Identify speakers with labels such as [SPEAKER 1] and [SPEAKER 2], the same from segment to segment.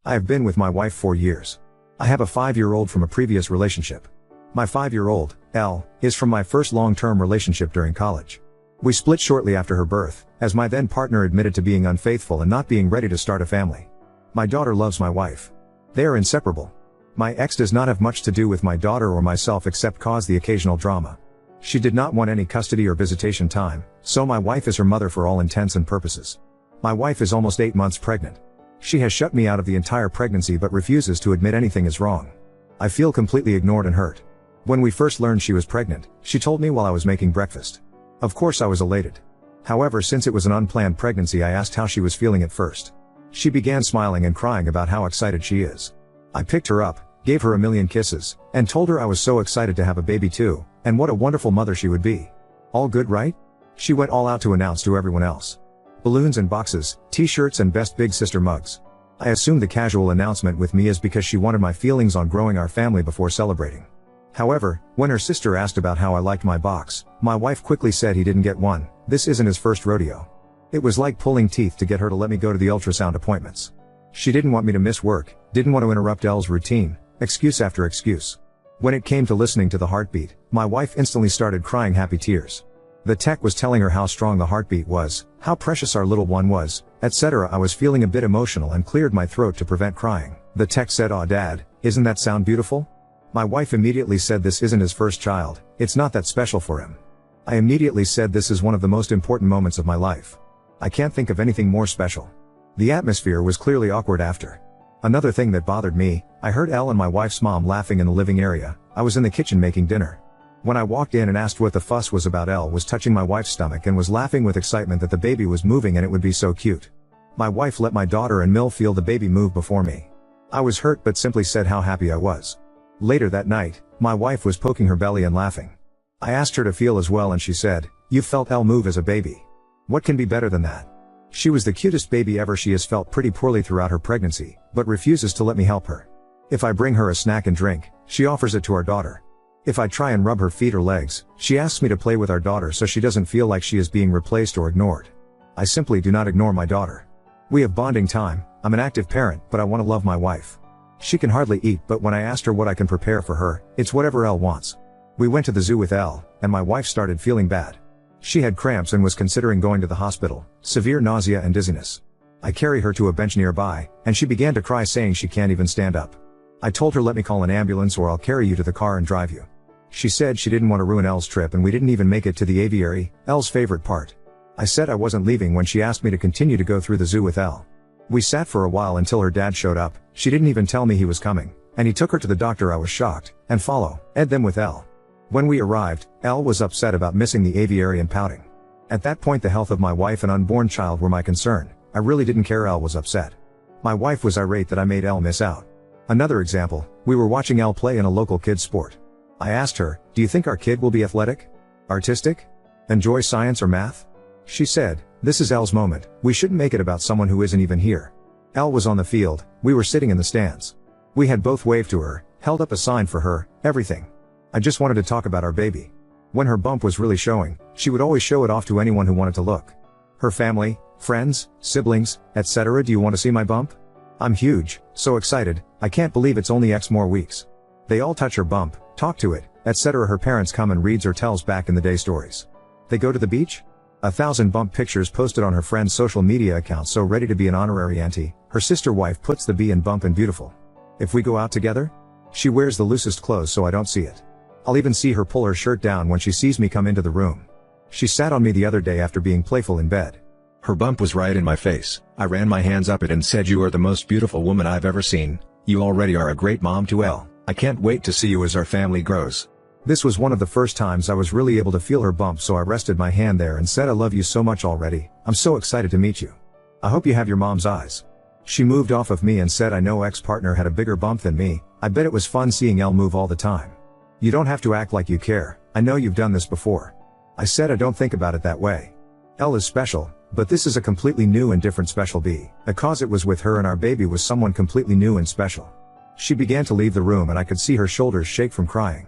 [SPEAKER 1] I have been with my wife 4 years. I have a 5-year-old from a previous relationship. My 5-year-old, Elle, is from my first long-term relationship during college. We split shortly after her birth, as my then partner admitted to being unfaithful and not being ready to start a family. My daughter loves my wife. They are inseparable. My ex does not have much to do with my daughter or myself except cause the occasional drama. She did not want any custody or visitation time, so my wife is her mother for all intents and purposes. My wife is almost 8 months pregnant. She has shut me out of the entire pregnancy but refuses to admit anything is wrong. I feel completely ignored and hurt. When we first learned she was pregnant, she told me while I was making breakfast. Of course I was elated. However, since it was an unplanned pregnancy, I asked how she was feeling at first. She began smiling and crying about how excited she is. I picked her up, gave her a million kisses, and told her I was so excited to have a baby too, and what a wonderful mother she would be. All good, right? She went all out to announce to everyone else. Balloons and boxes, t-shirts and best big sister mugs. I assumed the casual announcement with me is because she wanted my feelings on growing our family before celebrating. However, when her sister asked about how I liked my box, my wife quickly said he didn't get one. This isn't his first rodeo. It was like pulling teeth to get her to let me go to the ultrasound appointments. She didn't want me to miss work, didn't want to interrupt Elle's routine, excuse after excuse. When it came to listening to the heartbeat, my wife instantly started crying happy tears. The tech was telling her how strong the heartbeat was, how precious our little one was, etc. I was feeling a bit emotional and cleared my throat to prevent crying. The tech said, "Aw Dad, isn't that sound beautiful?" My wife immediately said this isn't his first child, it's not that special for him. I immediately said this is one of the most important moments of my life. I can't think of anything more special. The atmosphere was clearly awkward after. Another thing that bothered me, I heard Elle and my wife's mom laughing in the living area. I was in the kitchen making dinner. When I walked in and asked what the fuss was about, Elle was touching my wife's stomach and was laughing with excitement that the baby was moving and it would be so cute. My wife let my daughter and Mill feel the baby move before me. I was hurt but simply said how happy I was. Later that night, my wife was poking her belly and laughing. I asked her to feel as well and she said, "You felt Elle move as a baby. What can be better than that?" She was the cutest baby ever. She has felt pretty poorly throughout her pregnancy, but refuses to let me help her. If I bring her a snack and drink, she offers it to our daughter. If I try and rub her feet or legs, she asks me to play with our daughter so she doesn't feel like she is being replaced or ignored. I simply do not ignore my daughter. We have bonding time. I'm an active parent, but I want to love my wife. She can hardly eat, but when I asked her what I can prepare for her, it's whatever Elle wants. We went to the zoo with Elle, and my wife started feeling bad. She had cramps and was considering going to the hospital, severe nausea and dizziness. I carry her to a bench nearby, and she began to cry saying she can't even stand up. I told her let me call an ambulance or I'll carry you to the car and drive you. She said she didn't want to ruin Elle's trip and we didn't even make it to the aviary, Elle's favorite part. I said I wasn't leaving when she asked me to continue to go through the zoo with Elle. We sat for a while until her dad showed up. She didn't even tell me he was coming, and he took her to the doctor. I was shocked, and followed them with Elle. When we arrived, Elle was upset about missing the aviary and pouting. At that point the health of my wife and unborn child were my concern. I really didn't care. Elle was upset. My wife was irate that I made Elle miss out. Another example, we were watching Elle play in a local kids sport. I asked her, "Do you think our kid will be athletic? Artistic? Enjoy science or math?" She said, "This is Elle's moment, we shouldn't make it about someone who isn't even here." Elle was on the field, we were sitting in the stands. We had both waved to her, held up a sign for her, everything. I just wanted to talk about our baby. When her bump was really showing, she would always show it off to anyone who wanted to look. Her family, friends, siblings, etc. "Do you want to see my bump? I'm huge, so excited, I can't believe it's only X more weeks." They all touch her bump, talk to it, etc. Her parents come and reads or tells back in the day stories. They go to the beach? 1,000 bump pictures posted on her friend's social media account, so ready to be an honorary auntie. Her sister wife puts the B in bump and beautiful. If we go out together? She wears the loosest clothes so I don't see it. I'll even see her pull her shirt down when she sees me come into the room. She sat on me the other day after being playful in bed. Her bump was right in my face. I ran my hands up it and said, "You are the most beautiful woman I've ever seen. You already are a great mom to Elle. I can't wait to see you as our family grows." This was one of the first times I was really able to feel her bump, so I rested my hand there and said, "I love you so much already. I'm so excited to meet you. I hope you have your mom's eyes." She moved off of me and said, "I know ex-partner had a bigger bump than me. I bet it was fun seeing Elle move all the time. You don't have to act like you care. I know you've done this before." I said I don't think about it that way. Elle is special, but this is a completely new and different special B, because it was with her and our baby was someone completely new and special. She began to leave the room and I could see her shoulders shake from crying.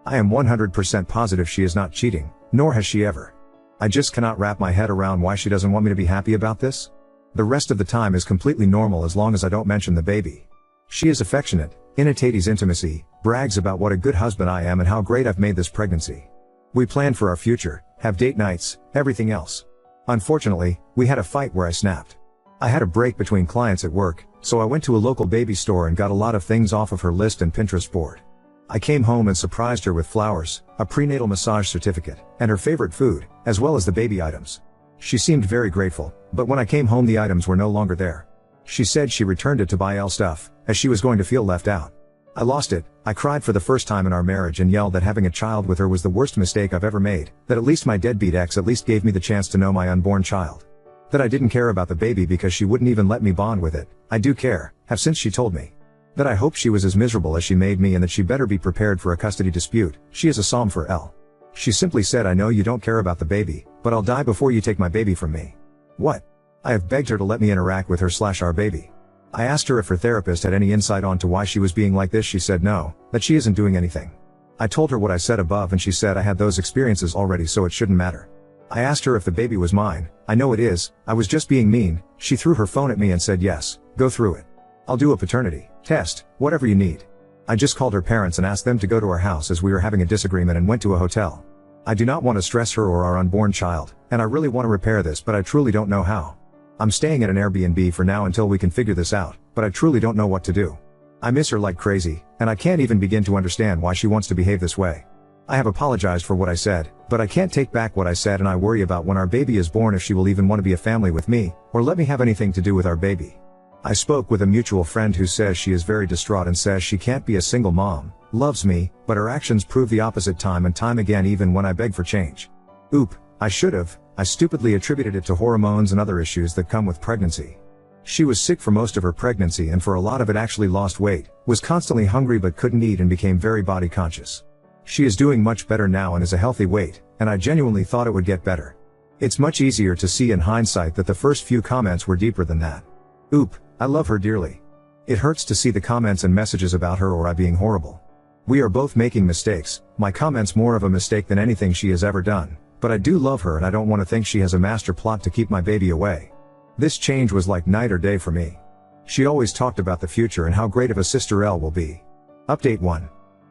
[SPEAKER 1] I am 100% positive she is not cheating, nor has she ever. I just cannot wrap my head around why she doesn't want me to be happy about this. The rest of the time is completely normal as long as I don't mention the baby. She is affectionate, imitates intimacy, brags about what a good husband I am and how great I've made this pregnancy. We plan for our future, have date nights, everything else. Unfortunately, we had a fight where I snapped. I had a break between clients at work, so I went to a local baby store and got a lot of things off of her list and Pinterest board. I came home and surprised her with flowers, a prenatal massage certificate, and her favorite food, as well as the baby items. She seemed very grateful, but when I came home the items were no longer there. She said she returned it to buy Elle stuff, as she was going to feel left out. I lost it. I cried for the first time in our marriage and yelled that having a child with her was the worst mistake I've ever made, that at least my deadbeat ex at least gave me the chance to know my unborn child. That I didn't care about the baby because she wouldn't even let me bond with it. I do care, have since she told me. That I hope she was as miserable as she made me and that she better be prepared for a custody dispute. She is a psalm for Elle. She simply said, I know you don't care about the baby, but I'll die before you take my baby from me. What? I have begged her to let me interact with her/our baby. I asked her if her therapist had any insight onto why she was being like this. She said no, that she isn't doing anything. I told her what I said above and she said I had those experiences already so it shouldn't matter. I asked her if the baby was mine. I know it is, I was just being mean. She threw her phone at me and said yes, go through it. I'll do a paternity test, whatever you need. I just called her parents and asked them to go to our house as we were having a disagreement and went to a hotel. I do not want to stress her or our unborn child, and I really want to repair this but I truly don't know how. I'm staying at an Airbnb for now until we can figure this out, but I truly don't know what to do. I miss her like crazy, and I can't even begin to understand why she wants to behave this way. I have apologized for what I said, but I can't take back what I said and I worry about when our baby is born if she will even want to be a family with me, or let me have anything to do with our baby. I spoke with a mutual friend who says she is very distraught and says she can't be a single mom, loves me, but her actions prove the opposite time and time again even when I beg for change. Oop, I should have. I stupidly attributed it to hormones and other issues that come with pregnancy. She was sick for most of her pregnancy and for a lot of it actually lost weight, was constantly hungry but couldn't eat and became very body conscious. She is doing much better now and is a healthy weight, and I genuinely thought it would get better. It's much easier to see in hindsight that the first few comments were deeper than that. Oop, I love her dearly. It hurts to see the comments and messages about her or I being horrible. We are both making mistakes, my comments more of a mistake than anything she has ever done, but I do love her and I don't want to think she has a master plot to keep my baby away. This change was like night or day for me. She always talked about the future and how great of a sister Elle will be. Update 1.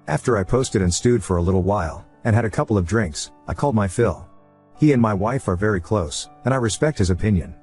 [SPEAKER 1] After I posted and stewed for a little while, and had a couple of drinks, I called my Phil. He and my wife are very close, and I respect his opinion.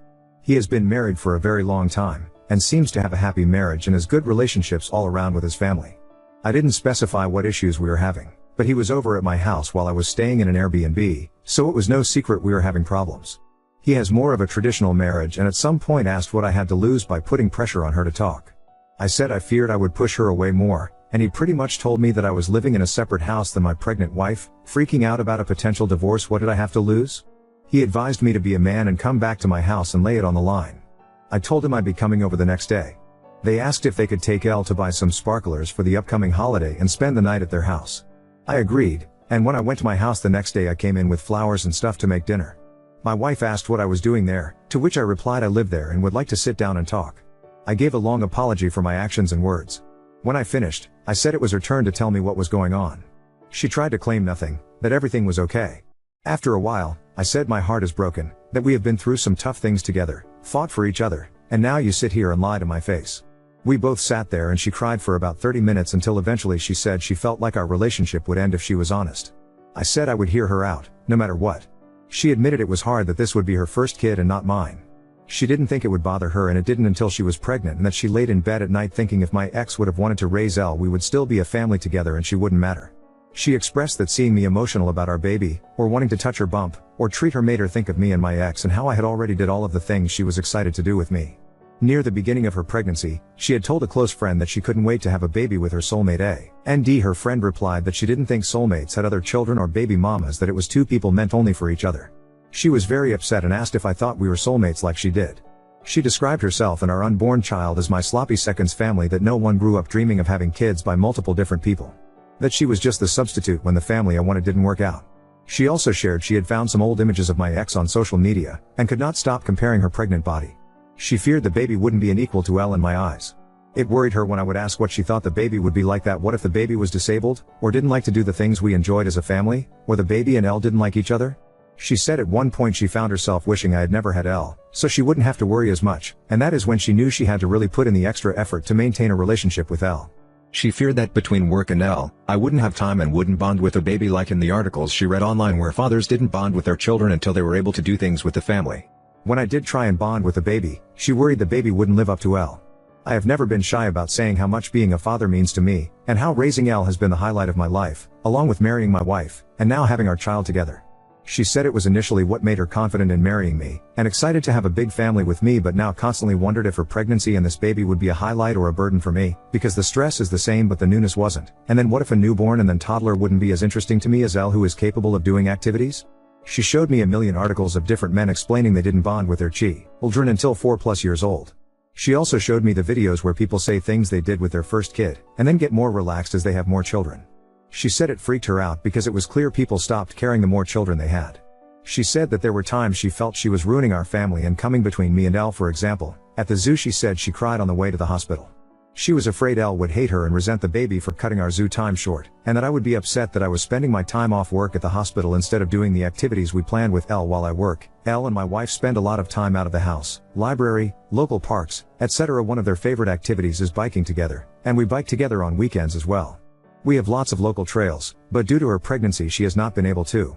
[SPEAKER 1] He has been married for a very long time, and seems to have a happy marriage and has good relationships all around with his family. I didn't specify what issues we were having, but he was over at my house while I was staying in an Airbnb, so it was no secret we were having problems. He has more of a traditional marriage and at some point asked what I had to lose by putting pressure on her to talk. I said I feared I would push her away more, and he pretty much told me that I was living in a separate house than my pregnant wife, freaking out about a potential divorce. What did I have to lose? He advised me to be a man and come back to my house and lay it on the line. I told him I'd be coming over the next day. They asked if they could take Elle to buy some sparklers for the upcoming holiday and spend the night at their house. I agreed, and when I went to my house the next day I came in with flowers and stuff to make dinner. My wife asked what I was doing there, to which I replied I live there and would like to sit down and talk. I gave a long apology for my actions and words. When I finished, I said it was her turn to tell me what was going on. She tried to claim nothing, that everything was okay. After a while, I said my heart is broken, that we have been through some tough things together, fought for each other, and now you sit here and lie to my face. We both sat there and she cried for about 30 minutes until eventually she said she felt like our relationship would end if she was honest. I said I would hear her out, no matter what. She admitted it was hard that this would be her first kid and not mine. She didn't think it would bother her and it didn't until she was pregnant and that she laid in bed at night thinking if my ex would have wanted to raise Elle we would still be a family together and she wouldn't matter. She expressed that seeing me emotional about our baby, or wanting to touch her bump, or treat her made her think of me and my ex and how I had already did all of the things she was excited to do with me. Near the beginning of her pregnancy, she had told a close friend that she couldn't wait to have a baby with her soulmate A&D. Her friend replied that she didn't think soulmates had other children or baby mamas, that it was two people meant only for each other. She was very upset and asked if I thought we were soulmates like she did. She described herself and our unborn child as my sloppy seconds family, that no one grew up dreaming of having kids by multiple different people. That she was just the substitute when the family I wanted didn't work out. She also shared she had found some old images of my ex on social media, and could not stop comparing her pregnant body. She feared the baby wouldn't be an equal to Elle in my eyes. It worried her when I would ask what she thought the baby would be like. That what if the baby was disabled, or didn't like to do the things we enjoyed as a family, or the baby and Elle didn't like each other? She said at one point she found herself wishing I had never had Elle, so she wouldn't have to worry as much, and that is when she knew she had to really put in the extra effort to maintain a relationship with Elle. She feared that between work and Elle, I wouldn't have time and wouldn't bond with her baby like in the articles she read online where fathers didn't bond with their children until they were able to do things with the family. When I did try and bond with the baby, she worried the baby wouldn't live up to Elle. I have never been shy about saying how much being a father means to me, and how raising Elle has been the highlight of my life, along with marrying my wife, and now having our child together. She said it was initially what made her confident in marrying me, and excited to have a big family with me, but now constantly wondered if her pregnancy and this baby would be a highlight or a burden for me, because the stress is the same but the newness wasn't. And then what if a newborn and then toddler wouldn't be as interesting to me as Elle, who is capable of doing activities? She showed me a million articles of different men explaining they didn't bond with their children until 4+ years old. She also showed me the videos where people say things they did with their first kid, and then get more relaxed as they have more children. She said it freaked her out because it was clear people stopped caring the more children they had. She said that there were times she felt she was ruining our family and coming between me and Elle. For example, at the zoo she said she cried on the way to the hospital. She was afraid Elle would hate her and resent the baby for cutting our zoo time short, and that I would be upset that I was spending my time off work at the hospital instead of doing the activities we planned with Elle while I work. Elle and my wife spend a lot of time out of the house, library, local parks, etc. One of their favorite activities is biking together, and we bike together on weekends as well. We have lots of local trails, but due to her pregnancy she has not been able to.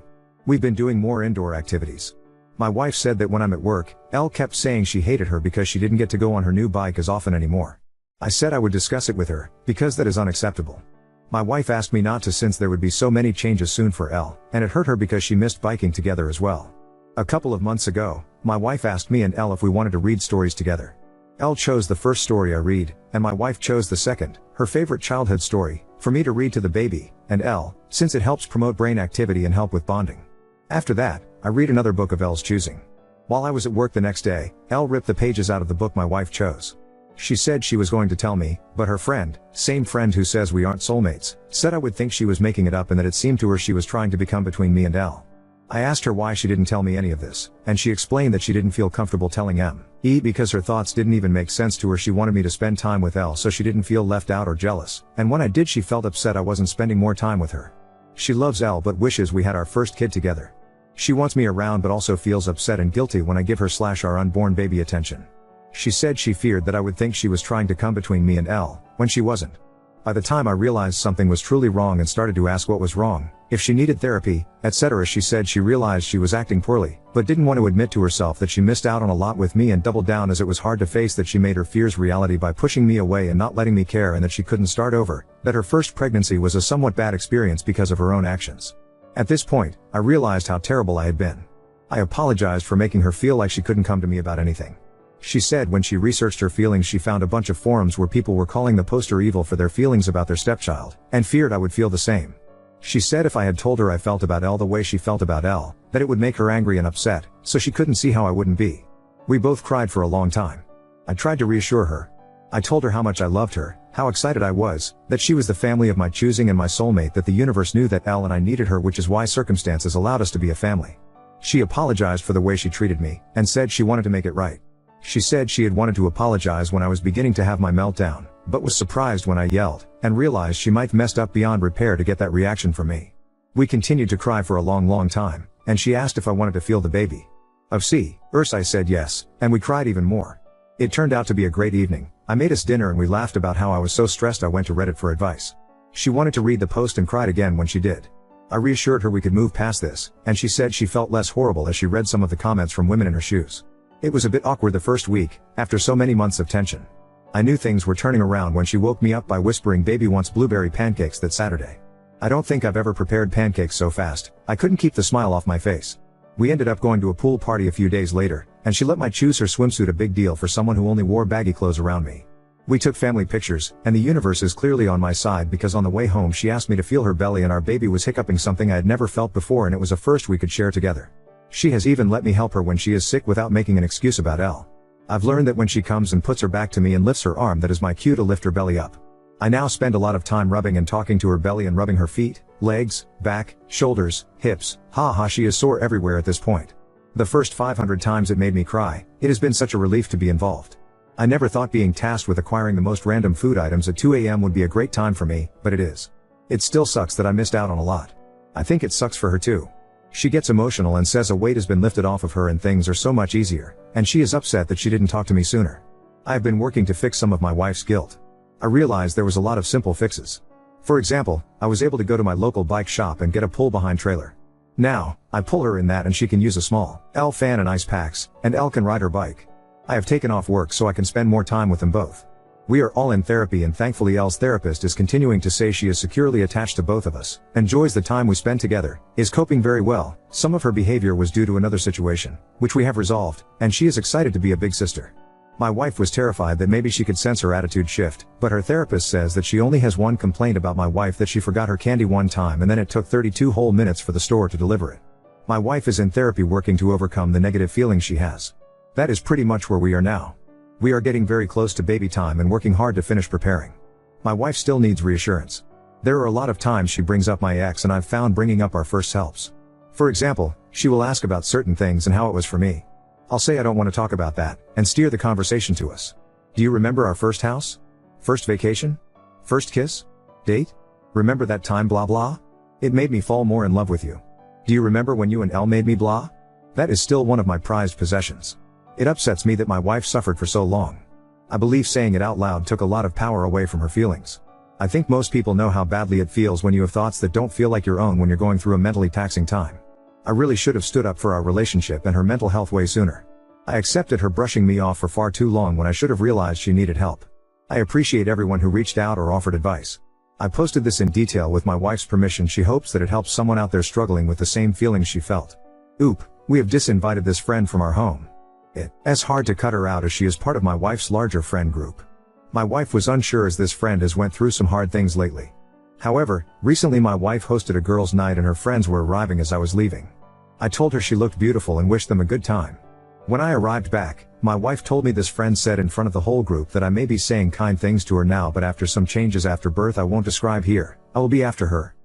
[SPEAKER 1] We've been doing more indoor activities. My wife said that when I'm at work, Elle kept saying she hated her because she didn't get to go on her new bike as often anymore. I said I would discuss it with her, because that is unacceptable. My wife asked me not to since there would be so many changes soon for Elle, and it hurt her because she missed biking together as well. A couple of months ago, my wife asked me and Elle if we wanted to read stories together. Elle chose the first story I read, and my wife chose the second, her favorite childhood story, for me to read to the baby, and Elle, since it helps promote brain activity and help with bonding. After that, I read another book of Elle's choosing. While I was at work the next day, Elle ripped the pages out of the book my wife chose. She said she was going to tell me, but her friend, same friend who says we aren't soulmates, said I would think she was making it up and that it seemed to her she was trying to become between me and Elle. I asked her why she didn't tell me any of this, and she explained that she didn't feel comfortable telling me because her thoughts didn't even make sense to her. She wanted me to spend time with Elle so she didn't feel left out or jealous, and when I did she felt upset I wasn't spending more time with her. She loves Elle but wishes we had our first kid together. She wants me around but also feels upset and guilty when I give her/our unborn baby attention. She said she feared that I would think she was trying to come between me and Elle, when she wasn't. By the time I realized something was truly wrong and started to ask what was wrong, if she needed therapy, etc., she said she realized she was acting poorly, but didn't want to admit to herself that she missed out on a lot with me and doubled down as it was hard to face that she made her fears reality by pushing me away and not letting me care, and that she couldn't start over, that her first pregnancy was a somewhat bad experience because of her own actions. At this point, I realized how terrible I had been. I apologized for making her feel like she couldn't come to me about anything. She said when she researched her feelings she found a bunch of forums where people were calling the poster evil for their feelings about their stepchild, and feared I would feel the same. She said if I had told her I felt about Elle the way she felt about Elle, that it would make her angry and upset, so she couldn't see how I wouldn't be. We both cried for a long time. I tried to reassure her. I told her how much I loved her, how excited I was, that she was the family of my choosing and my soulmate, that the universe knew that Elle and I needed her, which is why circumstances allowed us to be a family. She apologized for the way she treated me, and said she wanted to make it right. She said she had wanted to apologize when I was beginning to have my meltdown, but was surprised when I yelled, and realized she might have messed up beyond repair to get that reaction from me. We continued to cry for a long time, and she asked if I wanted to feel the baby. Of course I said yes, and we cried even more. It turned out to be a great evening. I made us dinner and we laughed about how I was so stressed I went to Reddit for advice. She wanted to read the post and cried again when she did. I reassured her we could move past this, and she said she felt less horrible as she read some of the comments from women in her shoes. It was a bit awkward the first week, after so many months of tension. I knew things were turning around when she woke me up by whispering baby wants blueberry pancakes that Saturday. I don't think I've ever prepared pancakes so fast. I couldn't keep the smile off my face. We ended up going to a pool party a few days later, and she let me choose her swimsuit, a big deal for someone who only wore baggy clothes around me. We took family pictures, and the universe is clearly on my side because on the way home she asked me to feel her belly and our baby was hiccuping, something I had never felt before, and it was a first we could share together. She has even let me help her when she is sick without making an excuse about Elle. I've learned that when she comes and puts her back to me and lifts her arm, that is my cue to lift her belly up. I now spend a lot of time rubbing and talking to her belly and rubbing her feet, legs, back, shoulders, hips. She is sore everywhere at this point. The first 500 times it made me cry. It has been such a relief to be involved. I never thought being tasked with acquiring the most random food items at 2 a.m. would be a great time for me, but it is. It still sucks that I missed out on a lot. I think it sucks for her too. She gets emotional and says a weight has been lifted off of her and things are so much easier, and she is upset that she didn't talk to me sooner. I have been working to fix some of my wife's guilt. I realized there was a lot of simple fixes. For example, I was able to go to my local bike shop and get a pull-behind trailer. Now, I pull her in that and she can use a small L fan and ice packs, and L can ride her bike. I have taken off work so I can spend more time with them both. We are all in therapy and thankfully L's therapist is continuing to say she is securely attached to both of us, enjoys the time we spend together, is coping very well. Some of her behavior was due to another situation, which we have resolved, and she is excited to be a big sister. My wife was terrified that maybe she could sense her attitude shift, but her therapist says that she only has one complaint about my wife, that she forgot her candy one time and then it took 32 whole minutes for the store to deliver it. My wife is in therapy working to overcome the negative feelings she has. That is pretty much where we are now. We are getting very close to baby time and working hard to finish preparing. My wife still needs reassurance. There are a lot of times she brings up my ex and I've found bringing up our first helps. For example, she will ask about certain things and how it was for me. I'll say I don't want to talk about that, and steer the conversation to us. Do you remember our first house? First vacation? First kiss? Date? Remember that time blah blah? It made me fall more in love with you. Do you remember when you and Elle made me blah? That is still one of my prized possessions. It upsets me that my wife suffered for so long. I believe saying it out loud took a lot of power away from her feelings. I think most people know how badly it feels when you have thoughts that don't feel like your own when you're going through a mentally taxing time. I really should have stood up for our relationship and her mental health way sooner. I accepted her brushing me off for far too long when I should have realized she needed help. I appreciate everyone who reached out or offered advice. I posted this in detail with my wife's permission. She hopes that it helps someone out there struggling with the same feelings she felt. Oop, we have disinvited this friend from our home. It's hard to cut her out as she is part of my wife's larger friend group. My wife was unsure as this friend has went through some hard things lately. However, recently my wife hosted a girls' night and her friends were arriving as I was leaving. I told her she looked beautiful and wished them a good time. When I arrived back, my wife told me this friend said in front of the whole group that I may be saying kind things to her now, but after some changes after birth I won't describe here, I will be after her.